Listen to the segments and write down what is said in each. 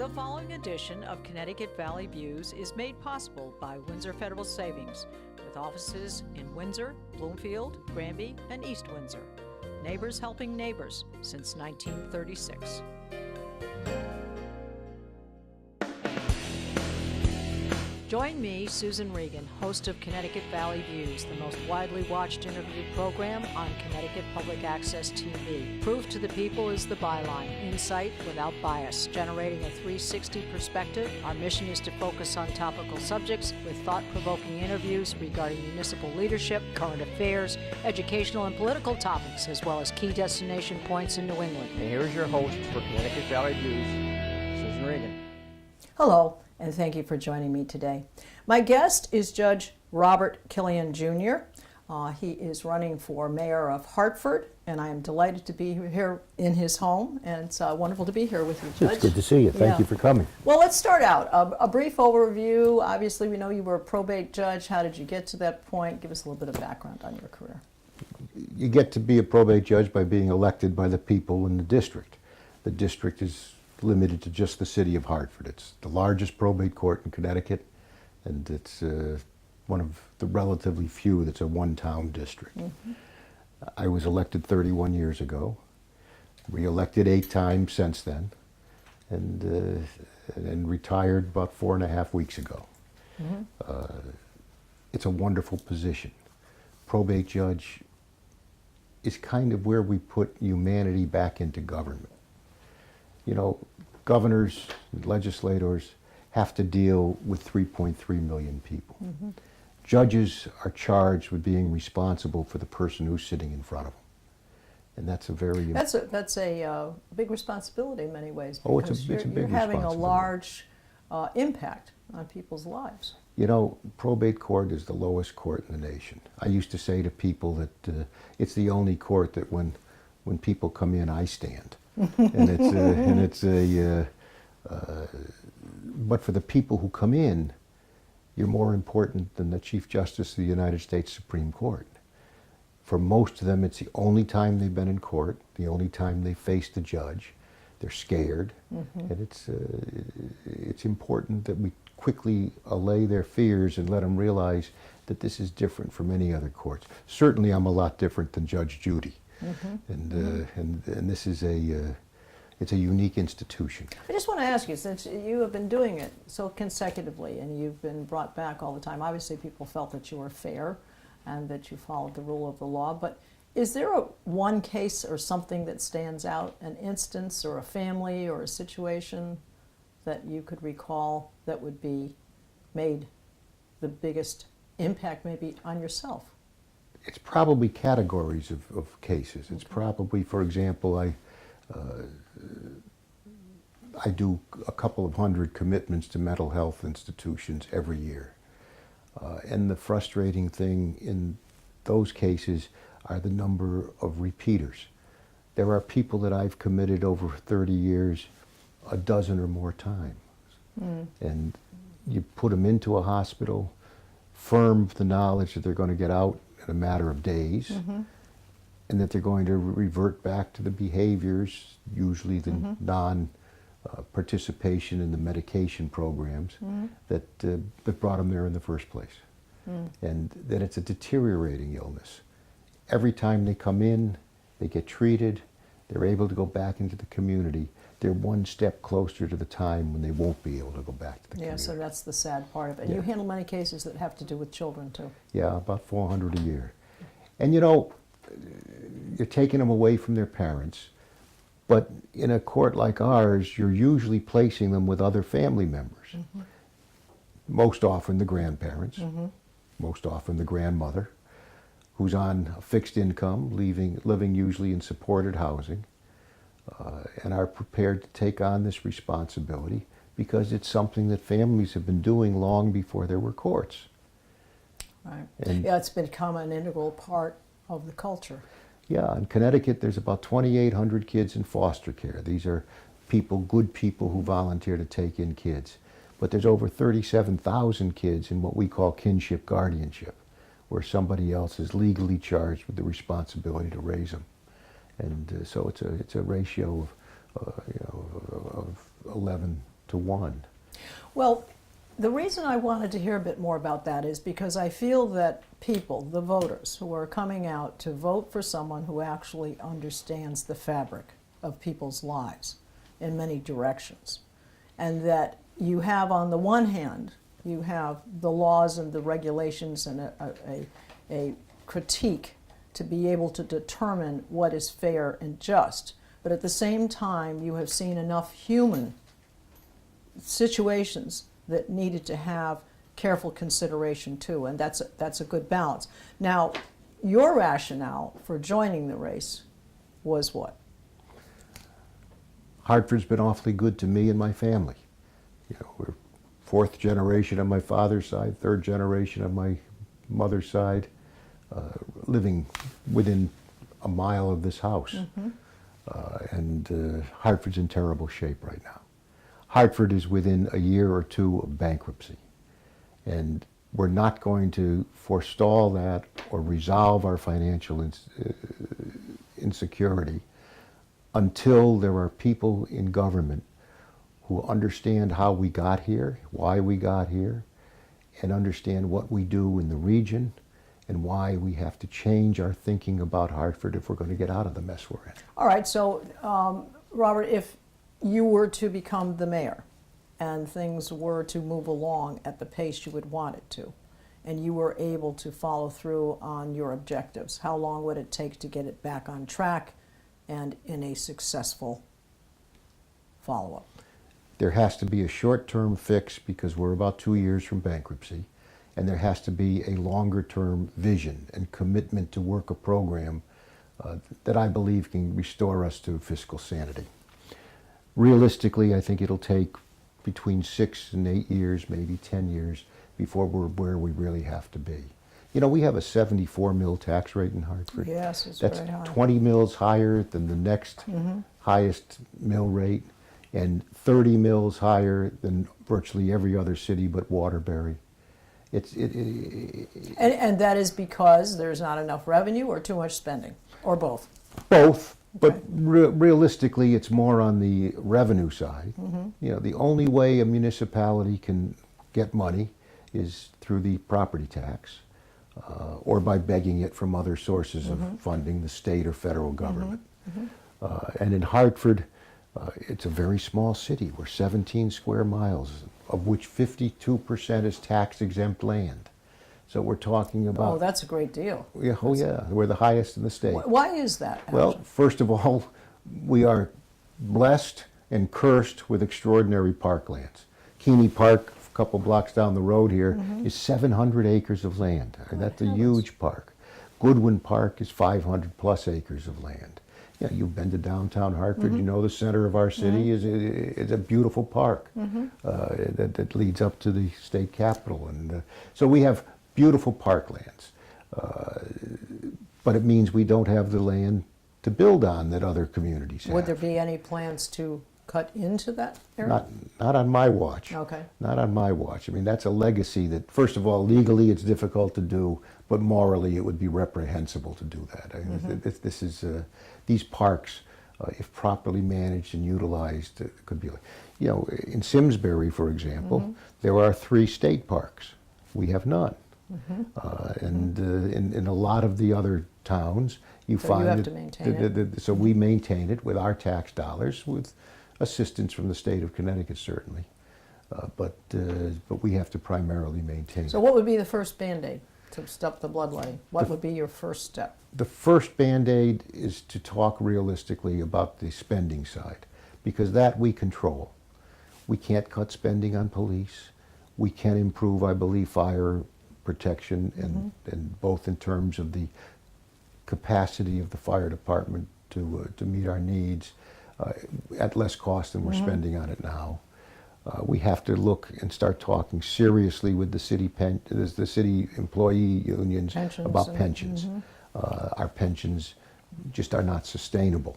The following edition of Connecticut Valley Views is made possible by Windsor Federal Savings, with offices in Windsor, Bloomfield, Granby, and East Windsor. Neighbors helping neighbors since 1936. Join me, Susan Regan, host of Connecticut Valley Views, the most widely watched interview program on Connecticut Public Access TV. Proof to the people is the byline, insight without bias, generating a 360 perspective. Our mission is to focus on topical subjects with thought-provoking interviews regarding municipal leadership, current affairs, educational and political topics, as well as key destination points in New England. And here's your host for Connecticut Valley Views, Susan Regan. Hello, and thank you for joining me today. My guest is Judge Robert Killian, Jr. He is running for Mayor of Hartford, and I am delighted to be here in his home, and it's wonderful to be here with you, Judge. It's good to see you. Thank you for coming. Well, let's start out. A brief overview. Obviously, we know you were a probate judge. How did you get to that point? Give us a little bit of background on your career. You get to be a probate judge by being elected by the people in the district. The district is limited to just the city of Hartford. It's the largest probate court in Connecticut, and it's one of the relatively few that's a one-town district. Mm-hmm. I was elected 31 years ago, re-elected 8 times since then, and retired about 4.5 weeks ago. Mm-hmm. It's a wonderful position. Probate judge is kind of where we put humanity back into government. You know, governors and legislators have to deal with 3.3 million people. Mm-hmm. Judges are charged with being responsible for the person who's sitting in front of them. And that's a very... That's a big responsibility in many ways. Oh, it's a big responsibility. You're having a large impact on people's lives. You know, probate court is the lowest court in the nation. I used to say to people that it's the only court that when people come in, I stand. But for the people who come in, you're more important than the Chief Justice of the United States Supreme Court. For most of them, it's the only time they've been in court, the only time they faced the judge. They're scared, mm-hmm. and it's important that we quickly allay their fears and let them realize that this is different from any other courts. Certainly, I'm a lot different than Judge Judy. Mm-hmm. And this is it's a unique institution. I just want to ask you, since you have been doing it so consecutively and you've been brought back all the time, obviously people felt that you were fair and that you followed the rule of the law, but is there one case or something that stands out, an instance or a family or a situation that you could recall that would be made the biggest impact maybe on yourself? It's probably categories of cases. It's probably, for example, I do a couple of hundred commitments to mental health institutions every year. And the frustrating thing in those cases are the number of repeaters. There are people that I've committed over 30 years, a dozen or more times. Mm. And you put them into a hospital, firm with the knowledge that they're going to get out in a matter of days, mm-hmm. and that they're going to revert back to the behaviors, usually the mm-hmm. non-participation in the medication programs mm-hmm. that brought them there in the first place. Mm. And that it's a deteriorating illness. Every time they come in, they get treated, they're able to go back into the community. They're one step closer to the time when they won't be able to go back to the community. Yeah, so that's the sad part of it. And yeah. you handle many cases that have to do with children, too. Yeah, about 400 a year. And you know, you're taking them away from their parents, but in a court like ours, you're usually placing them with other family members. Mm-hmm. Most often the grandparents, mm-hmm. most often the grandmother, who's on a fixed income, living usually in supported housing. And are prepared to take on this responsibility because it's something that families have been doing long before there were courts. Right. And yeah, it's become an integral part of the culture. Yeah, in Connecticut there's about 2,800 kids in foster care. These are people, good people who volunteer to take in kids. But there's over 37,000 kids in what we call kinship guardianship, where somebody else is legally charged with the responsibility to raise them. And so it's a ratio of 11 to 1. Well, the reason I wanted to hear a bit more about that is because I feel that people, the voters, who are coming out to vote for someone who actually understands the fabric of people's lives in many directions, and that you have, on the one hand, you have the laws and the regulations and a critique to be able to determine what is fair and just, but at the same time you have seen enough human situations that needed to have careful consideration too, and that's a good balance. Now, your rationale for joining the race was what? Hartford's been awfully good to me and my family. You know, we're 4th generation on my father's side, 3rd generation on my mother's side, living within a mile of this house. And Hartford's in terrible shape right now. Hartford is within a year or 2 of bankruptcy. And we're not going to forestall that or resolve our financial insecurity until there are people in government who understand how we got here, why we got here, and understand what we do in the region and why we have to change our thinking about Hartford if we're going to get out of the mess we're in. All right, so Robert, if you were to become the mayor and things were to move along at the pace you would want it to, and you were able to follow through on your objectives, how long would it take to get it back on track and in a successful follow-up? There has to be a short-term fix because we're about 2 years from bankruptcy, and there has to be a longer-term vision and commitment to work a program that I believe can restore us to fiscal sanity. Realistically, I think it'll take between 6 and 8 years, maybe 10 years, before we're where we really have to be. You know, we have a 74 mil tax rate in Hartford. Yes, it's That's very high. 20 mils higher than the next highest mill rate, and 30 mils higher than virtually every other city but Waterbury. And that is because there's not enough revenue or too much spending, or both? Both, but Okay. realistically, it's more on the revenue side. You know, the only way a municipality can get money is through the property tax, or by begging it from other sources of funding, the state or federal government. And in Hartford, it's a very small city. We're 17 square miles, of which 52% is tax-exempt land. So we're talking about... Oh, that's a great deal. Yeah, oh yeah, we're the highest in the state. Why is that, Well, Alan? first of all, we are blessed and cursed with extraordinary parklands. Keeney Park, a couple blocks down the road here, is 700 acres of land. That's a huge park. Goodwin Park is 500 plus acres of land. Yeah, you've been to downtown Hartford, you know the center of our city is a beautiful park that leads up to the state capitol. And so we have beautiful parklands, but it means we don't have the land to build on that other communities have. Would there be any plans to cut into that area? Not on my watch. Okay. Not on my watch. I mean, that's a legacy that, first of all, legally it's difficult to do, but morally it would be reprehensible to do that. I mean, this is these parks, if properly managed and utilized, could be, you know, in Simsbury, for example, there are 3 state parks. We have none. And in a lot of the other towns, you So find you have that to maintain so we maintain it with our tax dollars, with assistance from the state of Connecticut, certainly. But we have to primarily maintain So it. what would be the first Band-Aid to stop the bloodletting? What would be your first step? The first Band-Aid is to talk realistically about the spending side, because that we control. We can't cut spending on police. We can improve, I believe, fire protection, and both in terms of the capacity of the fire department to meet our needs at less cost than we're spending on it now. We have to look and start talking seriously with the city employee unions Pensions about pensions. Our pensions just are not sustainable.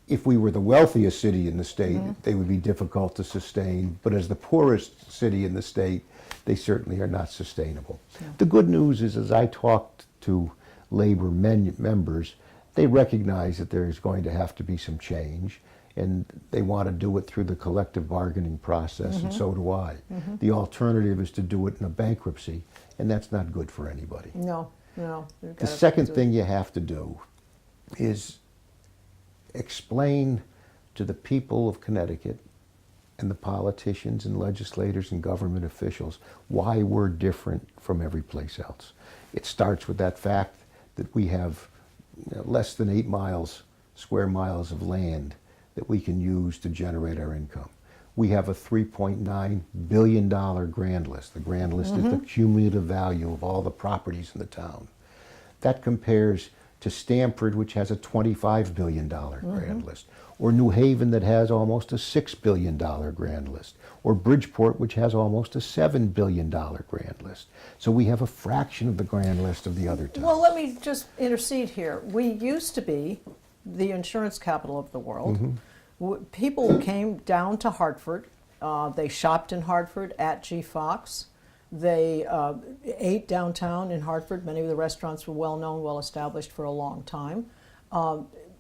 If we were the wealthiest city in the state, they would be difficult to sustain, but as the poorest city in the state, they certainly are not sustainable. The good news is, as I talked to labor members, they recognize that there is going to have to be some change, and they want to do it through the collective bargaining process, and so do I. The alternative is to do it in a bankruptcy, and that's not good for anybody. No. The second thing you have to do is explain to the people of Connecticut and the politicians and legislators and government officials why we're different from every place else. It starts with that fact that we have less than 8 square miles of land that we can use to generate our income. We have a $3.9 billion grand list. The grand list is the cumulative value of all the properties in the town. That compares to Stamford, which has a $25 billion grand list, or New Haven that has almost a $6 billion grand list, or Bridgeport, which has almost a $7 billion grand list. So we have a fraction of the grand list of the other towns. Well, let me just intercede here. We used to be the insurance capital of the world. People came down to Hartford. They shopped in Hartford at G. Fox. They ate downtown in Hartford. Many of the restaurants were well known, well established for a long time.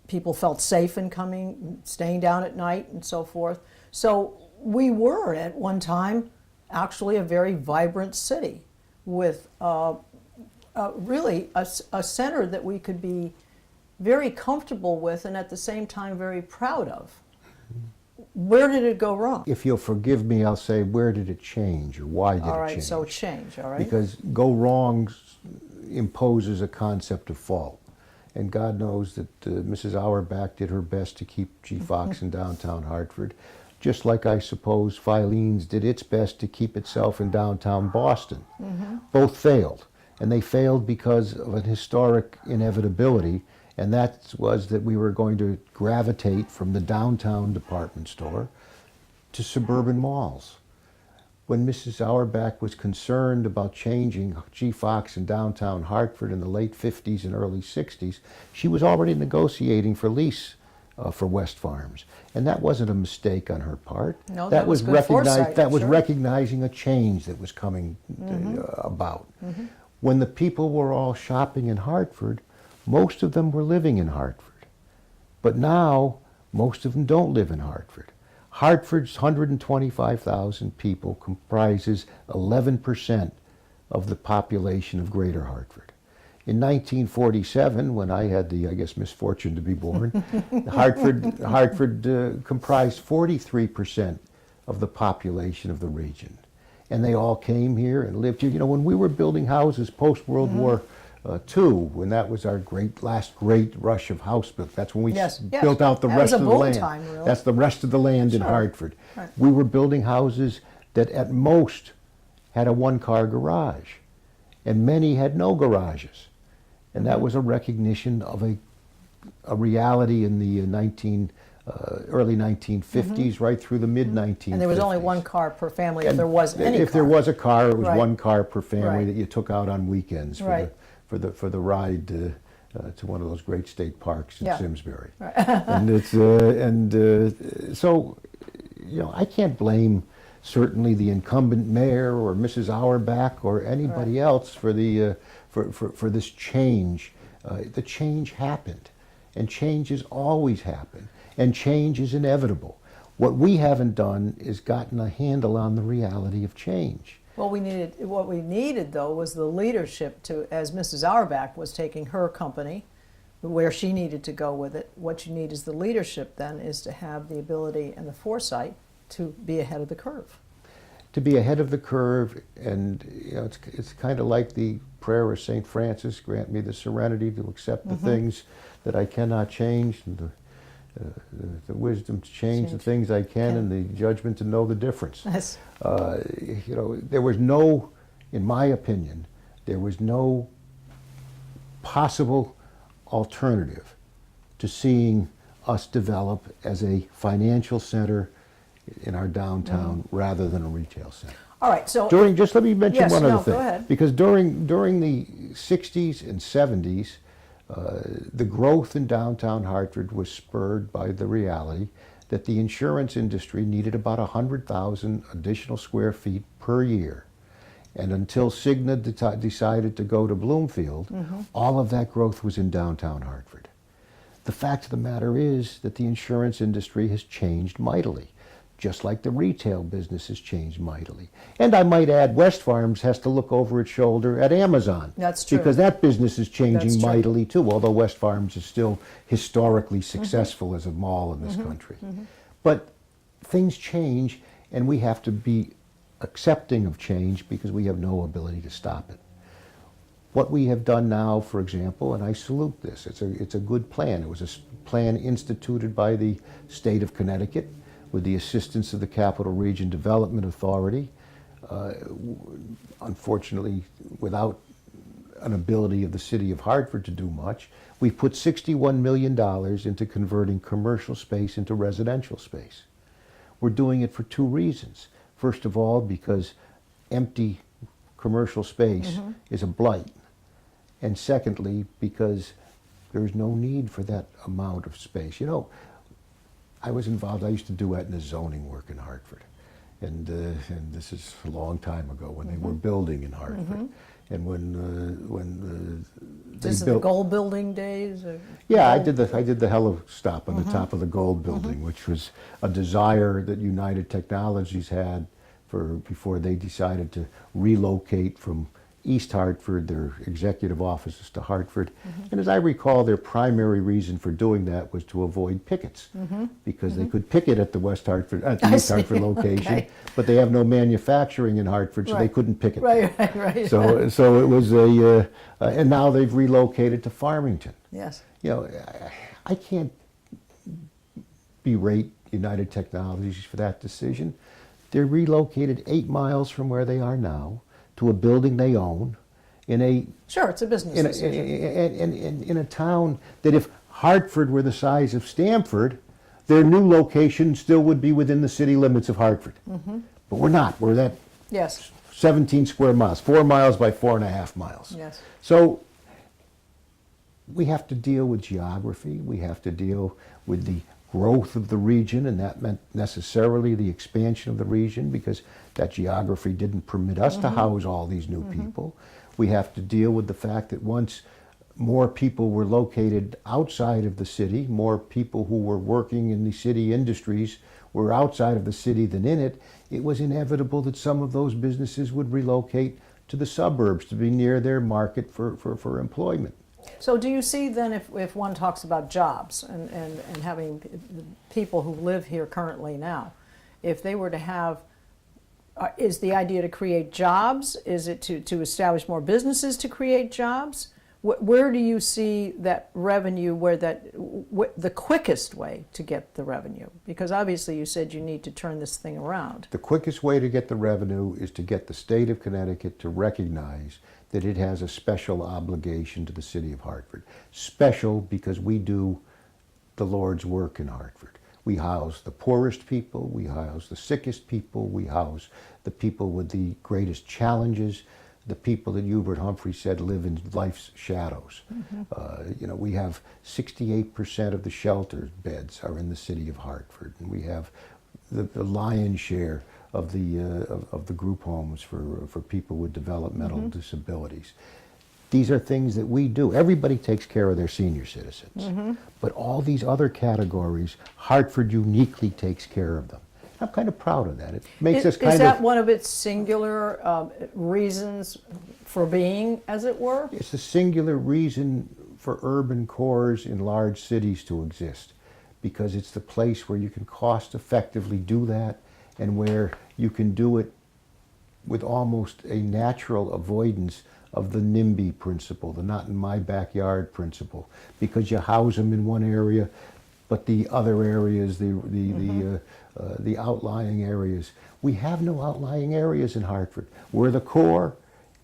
People felt safe in coming, staying down at night, and so forth. So we were at one time actually a very vibrant city with really a center that we could be very comfortable with and at the same time very proud of. Where did it go wrong? If you'll forgive me, I'll say, where did it change, or why did it change? All right, so change, all right. Because go wrong imposes a concept of fault. And God knows that Mrs. Auerbach did her best to keep G. Fox in downtown Hartford, just like I suppose Filene's did its best to keep itself in downtown Boston. Both failed, and they failed because of an historic inevitability, and that was that we were going to gravitate from the downtown department store to suburban malls. When Mrs. Auerbach was concerned about changing G. Fox in downtown Hartford in the late 50s and early 60s, she was already negotiating for lease for West Farms. And that wasn't a mistake on her part. No, that was good foresight, that was sure. recognizing a change that was coming about. When the people were all shopping in Hartford, most of them were living in Hartford. But now, most of them don't live in Hartford. Hartford's 125,000 people comprises 11% of the population of Greater Hartford. In 1947, when I had the, misfortune to be born, Hartford comprised 43% of the population of the region. And they all came here and lived here. You know, when we were building houses post-World War II, when that was our last great rush of house built, that's when we built out the rest of the land. Time, really. That's the rest of the land in Hartford. Right. We were building houses that at most had a one-car garage, and many had no garages. And that was a recognition of a reality in the early 1950s, right through the mid-1950s. And there was only one car per family, if there was any car. If there was a car, it was Right. one car per family Right. that you took out on weekends for the ride to one of those great state parks in Simsbury. Right. And it's so, you know, I can't blame certainly the incumbent mayor or Mrs. Auerbach or anybody else for the for this change. The change happened, and changes always happen, and change is inevitable. What we haven't done is gotten a handle on the reality of change. What we needed though was the leadership to, as Mrs. Auerbach was taking her company where she needed to go with it, what you need is the leadership then is to have the ability and the foresight to be ahead of the curve. To be ahead of the curve, and you know, it's kind of like the prayer of St. Francis, grant me the serenity to accept the things that I cannot change, and the wisdom to change the things I can, and the judgment to know the difference. Yes. You know, there was no, in my opinion, there was no possible alternative to seeing us develop as a financial center in our downtown rather than a retail center. All right, so Just let me mention one other thing. Go ahead. Because during the 60s and 70s, the growth in downtown Hartford was spurred by the reality that the insurance industry needed about 100,000 additional square feet per year. And until Cigna decided to go to Bloomfield, all of that growth was in downtown Hartford. The fact of the matter is that the insurance industry has changed mightily, just like the retail business has changed mightily. And I might add, West Farms has to look over its shoulder at Amazon. That's true. Because that business is changing That's true. mightily too, although West Farms is still historically successful as a mall in this country. But things change, and we have to be accepting of change because we have no ability to stop it. What we have done now, for example, and I salute this, it's a good plan. It was a plan instituted by the state of Connecticut with the assistance of the Capital Region Development Authority, unfortunately without an ability of the city of Hartford to do much. We put $61 million into converting commercial space into residential space. We're doing it for two reasons. First of all, because empty commercial space is a blight. And secondly, because there's no need for that amount of space. You know, I was involved, I used to do Aetna's zoning work in Hartford. And this is a long time ago when they were building in Hartford. And when they This is the gold building days? Or yeah, I did the heli stop on the top of the gold building, which was a desire that United Technologies had before they decided to relocate from East Hartford, their executive offices, to Hartford. And as I recall, their primary reason for doing that was to avoid pickets, because they could picket at the East Hartford location, but they have no manufacturing in Hartford, so they couldn't picket. Right. So it was and now they've relocated to Farmington. Yes. You know, I can't berate United Technologies for that decision. They're relocated 8 miles from where they are now to a building they own in a... Sure, it's a business decision. In a town that if Hartford were the size of Stamford, their new location still would be within the city limits of Hartford. But we're not. We're that Yes. 17 square miles, 4 miles by 4.5 miles. Yes. So we have to deal with geography. We have to deal with the growth of the region, and that meant necessarily the expansion of the region because that geography didn't permit us to house all these new people. We have to deal with the fact that once more people were located outside of the city, more people who were working in the city industries were outside of the city than in it, it was inevitable that some of those businesses would relocate to the suburbs to be near their market for employment. So do you see then, if one talks about jobs and having people who live here currently now, if they were to have, is the idea to create jobs? Is it to establish more businesses to create jobs? Where do you see that revenue, the quickest way to get the revenue? Because obviously you said you need to turn this thing around. The quickest way to get the revenue is to get the state of Connecticut to recognize that it has a special obligation to the city of Hartford. Special because we do the Lord's work in Hartford. We house the poorest people, we house the sickest people, we house the people with the greatest challenges, the people that Hubert Humphrey said live in life's shadows. You know, we have 68% of the shelter beds are in the city of Hartford, and we have the lion's share of the group homes for people with developmental disabilities. These are things that we do. Everybody takes care of their senior citizens, but all these other categories, Hartford uniquely takes care of them. I'm kind of proud of that. It makes us kind of... Is that one of its singular reasons for being, as it were? It's a singular reason for urban cores in large cities to exist, because it's the place where you can cost effectively do that and where you can do it with almost a natural avoidance of the NIMBY principle, the not in my backyard principle, because you house them in one area, but the other areas, the outlying areas. We have no outlying areas in Hartford. We're the core,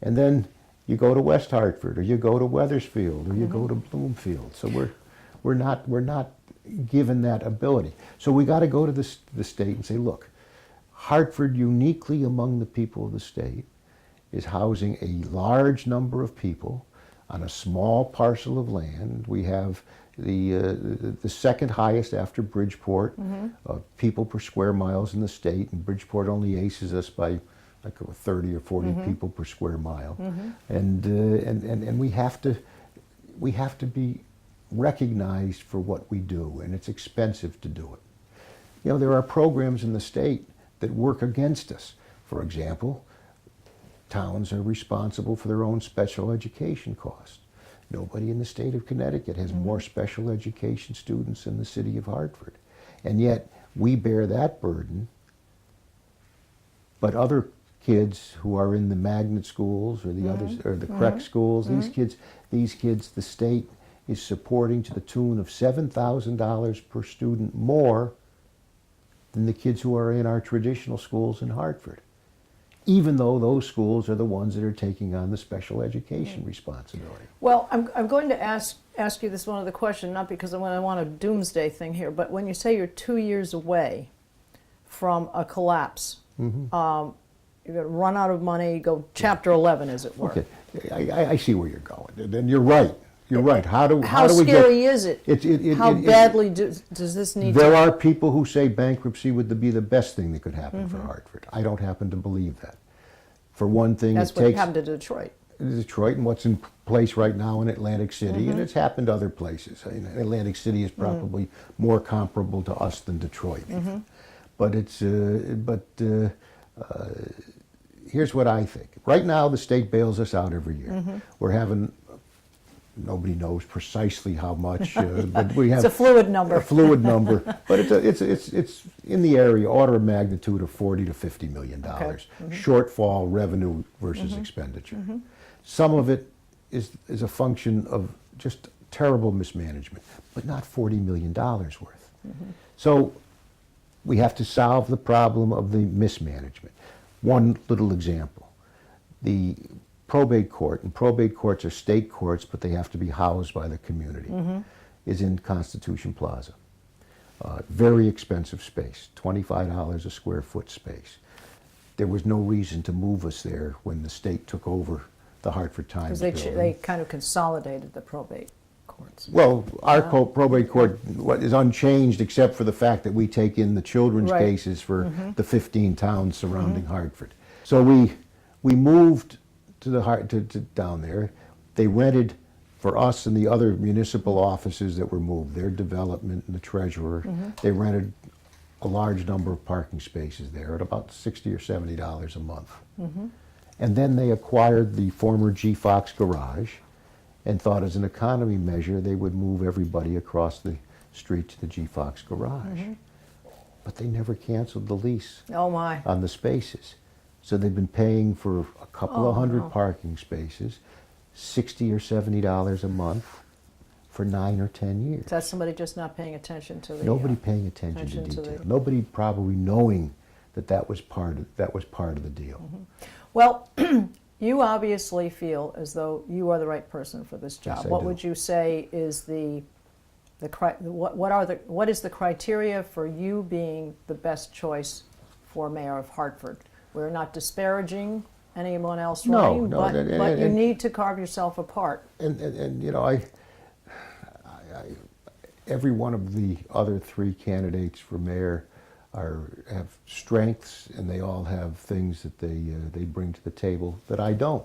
and then you go to West Hartford, or you go to Weathersfield, or you go to Bloomfield. So we're not given that ability. So we got to go to the state and say, look, Hartford, uniquely among the people of the state, is housing a large number of people on a small parcel of land. We have the second highest after Bridgeport people per square miles in the state, and Bridgeport only aces us by like 30 or 40 people per square mile. And we have to be recognized for what we do, and it's expensive to do it. You know, there are programs in the state that work against us. For example, towns are responsible for their own special education costs. Nobody in the state of Connecticut has more special education students than the city of Hartford. And yet, we bear that burden, but other kids who are in the magnet schools or the others, or the CREC schools, these kids, the state is supporting to the tune of $7,000 per student more than the kids who are in our traditional schools in Hartford, even though those schools are the ones that are taking on the special education responsibility. Well, I'm going to ask you this one other question, not because I want a doomsday thing here, but when you say you're 2 years away from a collapse, you're going to run out of money, go Chapter 11, as it were. Okay, I see where you're going, and you're right. You're right. How do we get? How scary is it? How badly does this need to? There are people who say bankruptcy would be the best thing that could happen for Hartford. I don't happen to believe that. For one thing, that's what happened to Detroit. Detroit and what's in place right now in Atlantic City, and it's happened other places. I mean, Atlantic City is probably more comparable to us than Detroit. But it's here's what I think. Right now, the state bails us out every year. We're having. Nobody knows precisely how much, but we have it's a fluid number. A fluid number, but it's in the area, order of magnitude of $40 to $50 million shortfall revenue versus expenditure. Some of it is a function of just terrible mismanagement, but not $40 million worth. So we have to solve the problem of the mismanagement. One little example: the probate court, and probate courts are state courts, but they have to be housed by the community, is in Constitution Plaza. Very expensive space, $25 a square foot space. There was no reason to move us there when the state took over the Hartford Times building. They kind of consolidated the probate courts. Well, our probate court is unchanged except for the fact that we take in the children's cases for the 15 towns surrounding Hartford. So we moved to down there. They rented for us and the other municipal offices that were moved, their development and the treasurer. They rented a large number of parking spaces there at about $60 or $70 a month. And then they acquired the former G. Fox garage and thought as an economy measure they would move everybody across the street to the G. Fox garage. But they never canceled the lease on the spaces. So they've been paying for a couple of hundred parking spaces, $60 or $70 a month for 9 or 10 years. That's somebody just not paying attention to the nobody paying attention to detail. Nobody probably knowing that was part of the deal. Well, you obviously feel as though you are the right person for this job. Yes, I what do. would you say is what is the criteria for you being the best choice for Mayor of Hartford? We're not disparaging anyone else running, but you need to carve yourself apart. And you know, every one of the other 3 candidates for mayor have strengths, and they all have things that they bring to the table that I don't.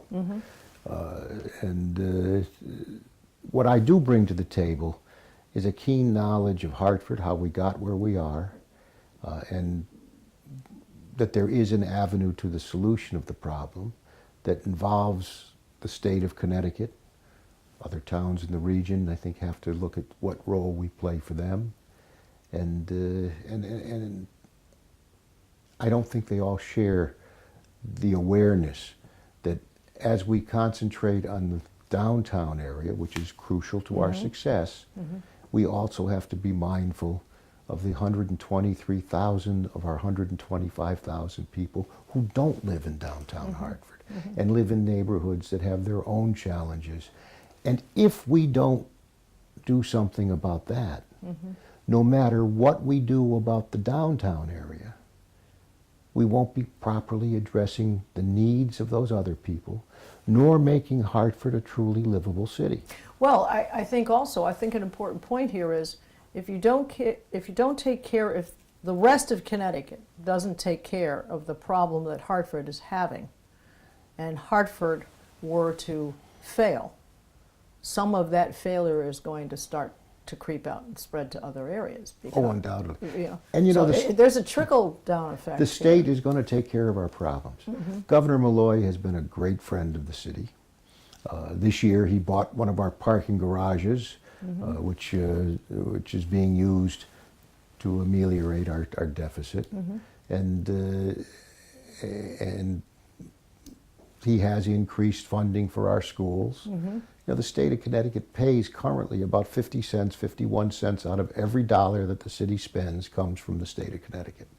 What I do bring to the table is a keen knowledge of Hartford, how we got where we are, and that there is an avenue to the solution of the problem that involves the state of Connecticut. Other towns in the region, I think, have to look at what role we play for them. And I don't think they all share the awareness that as we concentrate on the downtown area, which is crucial to our success, we also have to be mindful of the 123,000 of our 125,000 people who don't live in downtown Hartford and live in neighborhoods that have their own challenges. And if we don't do something about that, no matter what we do about the downtown area, we won't be properly addressing the needs of those other people, nor making Hartford a truly livable city. Well, I think an important point here is if the rest of Connecticut doesn't take care of the problem that Hartford is having, and Hartford were to fail, some of that failure is going to start to creep out and spread to other areas. Oh, undoubtedly. You know, And you know, there's a trickle-down effect. the state is going to take care of our problems. Governor Malloy has been a great friend of the city. This year he bought one of our parking garages, which is being used to ameliorate our deficit. And he has increased funding for our schools. You know, the state of Connecticut pays currently about 50 cents, 51 cents out of every dollar that the city spends comes from the state of Connecticut.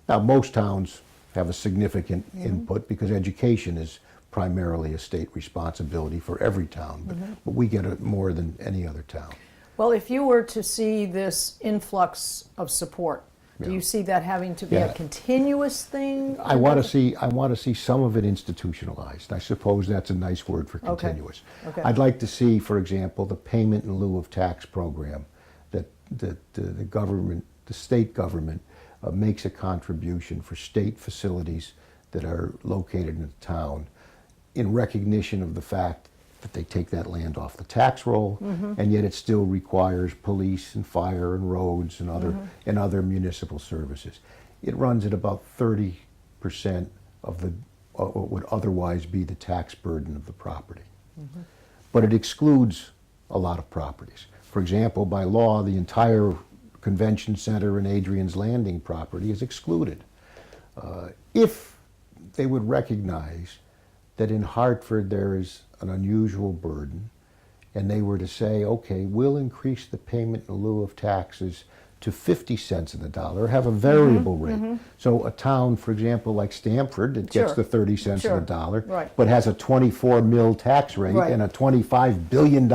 Now, most towns have a significant input because education is primarily a state responsibility for every town, but we get it more than any other town. Well, if you were to see this influx of support, do you see that having to be a continuous thing? I want to see some of it institutionalized. I suppose that's a nice word for continuous. Okay. I'd like to see, for example, the payment in lieu of tax program that the government, the state government, makes a contribution for state facilities that are located in the town in recognition of the fact that they take that land off the tax roll, and yet it still requires police and fire and roads and other municipal services. It runs at about 30% of the what would otherwise be the tax burden of the property. But it excludes a lot of properties. For example, by law, the entire convention center and Adrian's Landing property is excluded. If they would recognize that in Hartford there is an unusual burden, and they were to say, okay, we'll increase the payment in lieu of taxes to 50 cents on the dollar, have a variable rate. So a town, for example, like Stamford, that gets the 30 cents on the dollar, but has a 24 mil tax rate and a $25 billion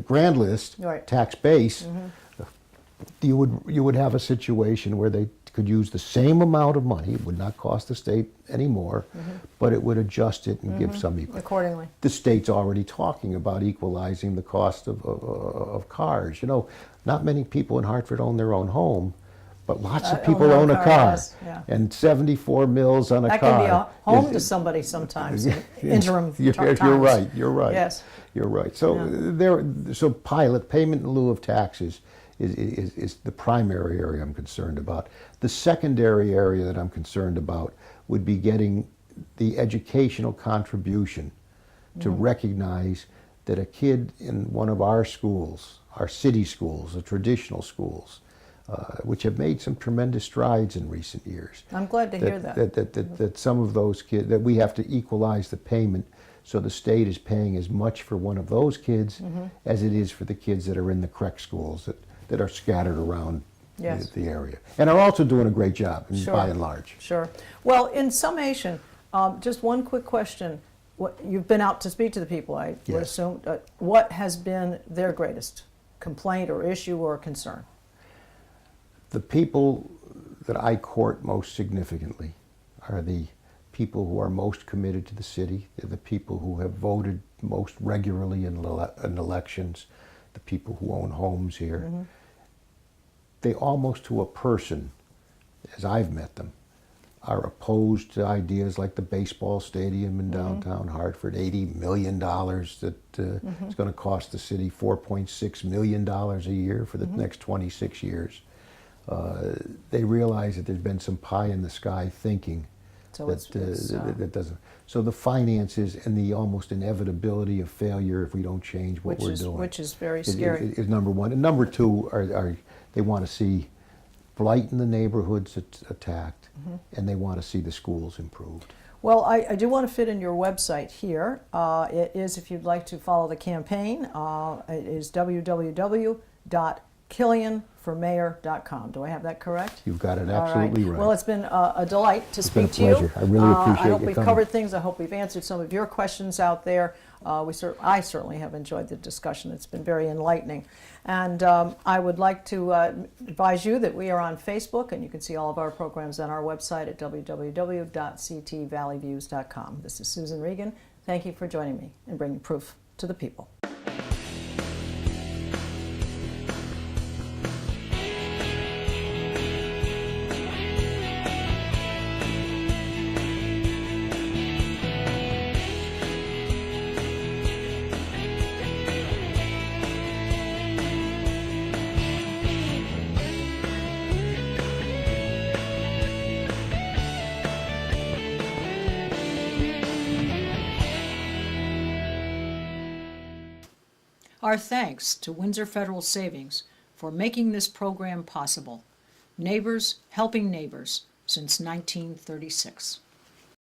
grand list tax base, you would have a situation where they could use the same amount of money. It would not cost the state any more, but it would adjust it and give some equal. Accordingly. The state's already talking about equalizing the cost of cars. You know, not many people in Hartford own their own home, but lots of people own a car. And 74 mils on a car. That can be a home to somebody sometimes, in interim times. You're right, you're right. Yes. You're right. So so pilot payment in lieu of taxes is the primary area I'm concerned about. The secondary area that I'm concerned about would be getting the educational contribution to recognize that a kid in one of our schools, our city schools, the traditional schools, which have made some tremendous strides in recent years. I'm glad to hear that. That some of those kids, that we have to equalize the payment so the state is paying as much for one of those kids as it is for the kids that are in the correct schools that are scattered around the area, and are also doing a great job by and large. Sure. Well, in summation, just one quick question. You've been out to speak to the people, I would assume. What has been their greatest complaint or issue or concern? The people that I court most significantly are the people who are most committed to the city. They're the people who have voted most regularly in elections, the people who own homes here. They almost to a person, as I've met them, are opposed to ideas like the baseball stadium in downtown Hartford, $80 million that is going to cost the city $4.6 million a year for the next 26 years. They realize that there's been some pie in the sky thinking that doesn't. So the finances and the almost inevitability of failure if we don't change what we're doing, which is very scary, is number one. And number two are they want to see blight in the neighborhoods attacked, and they want to see the schools improved. Well, I do want to fit in your website here. It is, if you'd like to follow the campaign, it is www.killianformayor.com. Do I have that correct? You've got it absolutely right. Well, it's been a delight to speak to you. I really appreciate I hope you we've coming. covered things. I hope we've answered some of your questions out there. I certainly have enjoyed the discussion. It's been very enlightening. And I would like to advise you that we are on Facebook, and you can see all of our programs on our website at www.ctvalleyviews.com. This is Susan Regan. Thank you for joining me and bringing proof to the people. Our thanks to Windsor Federal Savings for making this program possible. Neighbors helping neighbors since 1936.